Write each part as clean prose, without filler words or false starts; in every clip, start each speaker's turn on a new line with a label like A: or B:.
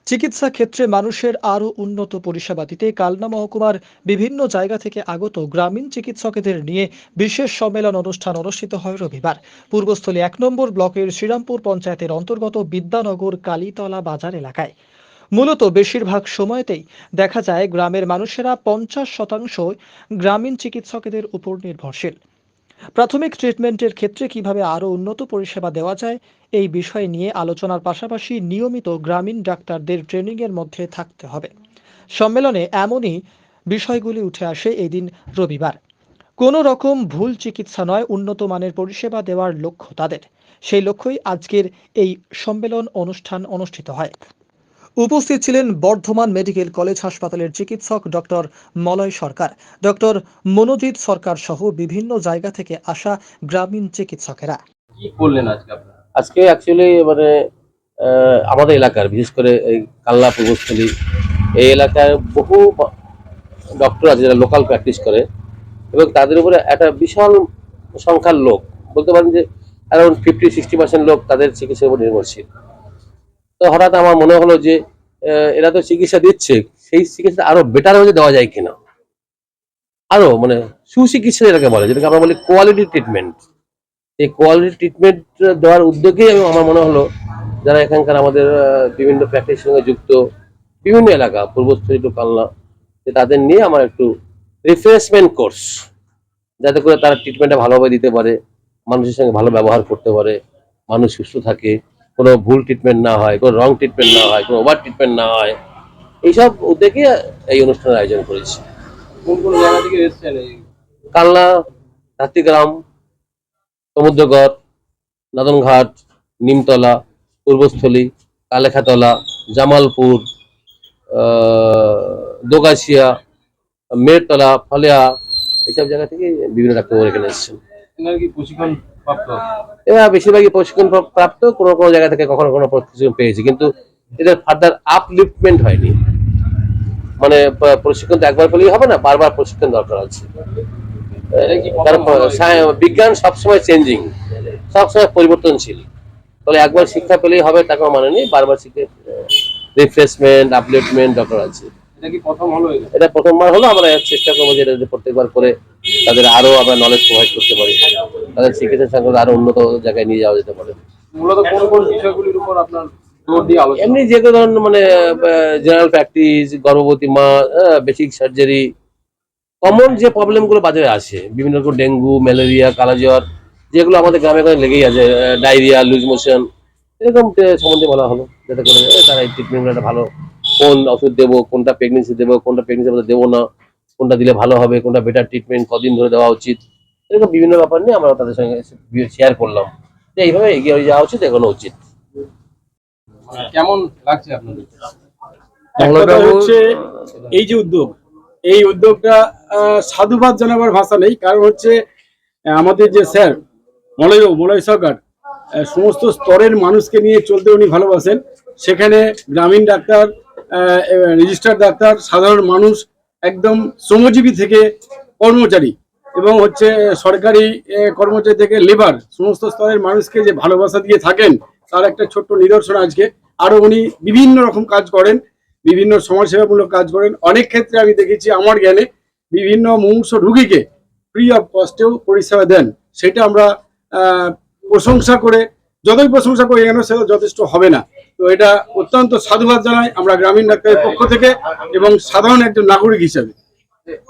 A: চিকিৎসা ক্ষেত্রে মানুষের আরও উন্নত পরিষেবা দিতে কালনা মহকুমার বিভিন্ন জায়গা থেকে আগত গ্রামীণ চিকিৎসকদের নিয়ে বিশেষ সম্মেলন অনুষ্ঠান অনুষ্ঠিত হয় রবিবার পূর্বস্থলী ১ নম্বর ব্লকের শ্রীরামপুর পঞ্চায়েতের অন্তর্গত বিদ্যানগর কালীতলা বাজার এলাকায়। মূলত বেশিরভাগ সময়তেই দেখা যায় গ্রামের মানুষেরা ৫০% গ্রামীণ চিকিৎসকদের উপর নির্ভরশীল। প্রাথমিক ট্রিটমেন্টের ক্ষেত্রে কিভাবে আরও উন্নত পরিষেবা দেওয়া যায় এই বিষয় নিয়ে আলোচনার পাশাপাশি নিয়মিত গ্রামীণ ডাক্তারদের ট্রেনিংয়ের মধ্যে থাকতে হবে। সম্মেলনে এমনই বিষয়গুলি উঠে আসে এই দিন রবিবার। কোনো রকম ভুল চিকিৎসা নয়, উন্নত মানের পরিষেবা দেওয়ার লক্ষ্য তাদের। সেই লক্ষ্যই আজকের এই সম্মেলন অনুষ্ঠান অনুষ্ঠিত হয়। উপস্থিত ছিলেন বর্ধমান মেডিকেল কলেজ হাসপাতালের চিকিৎসক ডক্টর মলয় সরকার, ডক্টর মনোজিৎ সরকার সহ বিভিন্ন জায়গা থেকে আসা গ্রামীণ চিকিৎসকেরা।
B: কি করলেন আজকে আপনারা?
C: আজকে অ্যাকচুয়ালি আমাদের এলাকার বিশেষ করে এই কালনা পূর্বস্থলী এই এলাকায় বহু ডক্টর আছে যারা লোকাল প্র্যাকটিস করে এবং তাদের উপরে একটা বিশাল সংখ্যার লোক, বলতে পারেন যে অ্যারাউন্ড 50-60% লোক তাদের চিকিৎসার উপর নির্ভরশীল। তো হঠাৎ আমার মনে হলো যে এরা তো চিকিৎসা দিচ্ছে, সেই চিকিৎসা আরো বেটার ভাবে দেওয়া যায় কিনা, আরো সুচিকিৎসা যেটাকে বলে, যেটাকে আমরা বলি কোয়ালিটি ট্রিটমেন্ট। এই কোয়ালিটি ট্রিটমেন্ট দেওয়ার উদ্যোগেই আমার মনে হলো যারা এখানকার আমাদের বিভিন্ন প্র্যাকটিসের সঙ্গে যুক্ত বিভিন্ন এলাকা পূর্বস্থলী টু কালনা, তাদের নিয়ে আমার একটু রিফ্রেশমেন্ট কোর্স, যাতে করে তারা ট্রিটমেন্টটা ভালোভাবে দিতে পারে, মানুষের সঙ্গে ভালো ব্যবহার করতে পারে, মানুষ সুস্থ থাকে, কোনো ভুল ট্রিটমেন্ট না হয়, কোনো রং ট্রিটমেন্ট না হয়, কোনো ওভার ট্রিটমেন্ট না হয়, এইসব উদ্যোগে এই অনুষ্ঠানের আয়োজন করেছি।
B: কোন কোন জায়গা থেকে এসেছেন?
C: কালনা, ধাত্রীগ্রাম, সমুদ্রগড়, নাদনঘাট, নিমতলা, পূর্বস্থলী, কালেখাতলা, জামালপুর, দোগাছিয়া, মেরতলা, ফলেয়া, এইসব জায়গা থেকে বিভিন্ন ডাক্তার এখানে এসেছেন।
B: এনারা কি প্রশিক্ষণ প্রাপ্ত?
C: এরা বেশিরভাগই প্রশিক্ষণ প্রাপ্ত, কোনো কোনো জায়গা থেকে কখনো কোনো প্রশিক্ষণ পেয়েছে, কিন্তু এদের ফার্দার আপলিফটমেন্ট হয়নি। মানে প্রশিক্ষণ তো একবার পেলেই হবে না, বারবার প্রশিক্ষণ দরকার আছে। বিজ্ঞান সবসময় চেঞ্জিং, সবসময় পরিবর্তনশীল, তাহলে একবার শিক্ষা পেলেই হবে তাকে মানে নেই, বারবার শিখে রিফ্রেশমেন্ট আপলিফটমেন্ট দরকার আছে।
B: এটা কি প্রথম হলো?
C: এটা প্রথমবার হলো। আমরা চেষ্টা করবো যে এটা প্রত্যেকবার করে তাদের আরো আমরা নলেজ প্রোভাইড করতে পারি, তাদের চিকিৎসা সঙ্গে আরো উন্নত জায়গায় নিয়ে যাওয়া যেতে পারে।
B: মূলত কোন কোন বিষয়গুলির উপর আপনার জোর দিয়ে আলোচনা?
C: এমনি যে কোনো ধরনের জেনারেল প্র্যাকটিস, গর্ভবতী মা, বেসিক সার্জারি, কমন যে প্রবলেম গুলো বাজারে আসে, বিভিন্ন রকম ডেঙ্গু, ম্যালেরিয়া, কালাজ্বর, যেগুলো আমাদের গ্রামে লেগেই আছে, ডায়রিয়া, লুজ মোশন, এরকম সম্বন্ধে বলা হলো, যাতে করে তারা এই ট্রিটমেন্টটা ভালো, কোন ওষুধ দেবো, কোনটা প্রেগনেন্সি দেবো, কোনটা প্রেগনেন্সি মধ্যে দেবো না, কোনটা দিলে ভালো হবে, কোনটা বেটার ট্রিটমেন্ট, কদিন ধরে দেওয়া উচিত, এরকম বিভিন্ন ব্যাপার নিয়ে আমরা তাদের সঙ্গে শেয়ার করলাম যে এইভাবে এগিয়ে যাওয়া উচিত, এগোনো উচিত।
B: কেমন লাগছে আপনাদের?
D: হচ্ছে এই যে উদ্যোগ, এই উদ্যোগটা সাধুবাদ জানাবার ভাষা নেই, কারণ হচ্ছে আমাদের যে স্যার মলয় সরকার সমস্ত স্তরের মানুষকে নিয়ে চলতে উনি ভালোবাসেন। সেখানে গ্রামীণ ডাক্তার, রেজিস্টার্ড ডাক্তার, সাধারণ মানুষ, একদম শ্রমজীবী থেকে কর্মচারী এবং হচ্ছে সরকারি কর্মচারী থেকে লেবার, সমস্ত স্তরের মানুষকে যে ভালোবাসা দিয়ে থাকেন তার একটা ছোট্ট নিদর্শন আজকে। আরো উনি বিভিন্ন রকম কাজ করেন, বিভিন্ন সমাজসেবামূলক কাজ করেন। অনেক ক্ষেত্রে আমি দেখেছি আমার জ্ঞানে বিভিন্ন মুমূর্ষু রোগীকে ফ্রি অফ কস্টেও পরিষেবা দেন। সেটা আমরা প্রশংসা করে, যতই প্রশংসা করি কেন সেটা যথেষ্ট হবে না। তো এটা অত্যন্ত সাধুবাদ জানাই আমরা গ্রামীণ ডাক্তারের পক্ষ থেকে এবং সাধারণ একজন নাগরিক হিসেবে।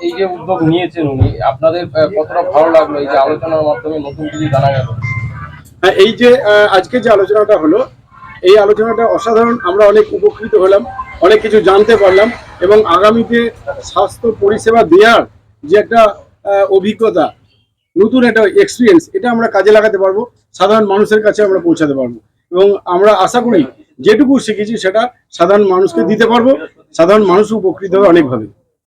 B: এই যে উদ্যোগ নিয়েছেন উনি, আপনাদের কতটা ভালো লাগলো এই যে আলোচনার মাধ্যমে নতুন কিছু জানা গেল?
D: এই যে আজকে যে আলোচনাটা হলো, এই আলোচনাটা অসাধারণ। আমরা অনেক উপকৃত হলাম, অনেক কিছু জানতে পারলাম এবং আগামীতে স্বাস্থ্য পরিষেবা দেওয়ার যে একটা অভিজ্ঞতা, নতুন একটা এক্সপিরিয়েন্স, এটা আমরা কাজে লাগাতে পারবো, সাধারণ মানুষের কাছে আমরা পৌঁছাতে পারবো এবং আমরা আশা করি যেটুকু শিখেছি সেটা সাধারণ মানুষকে দিতে পারবো, সাধারণ মানুষ উপকৃত হবে অনেকভাবে।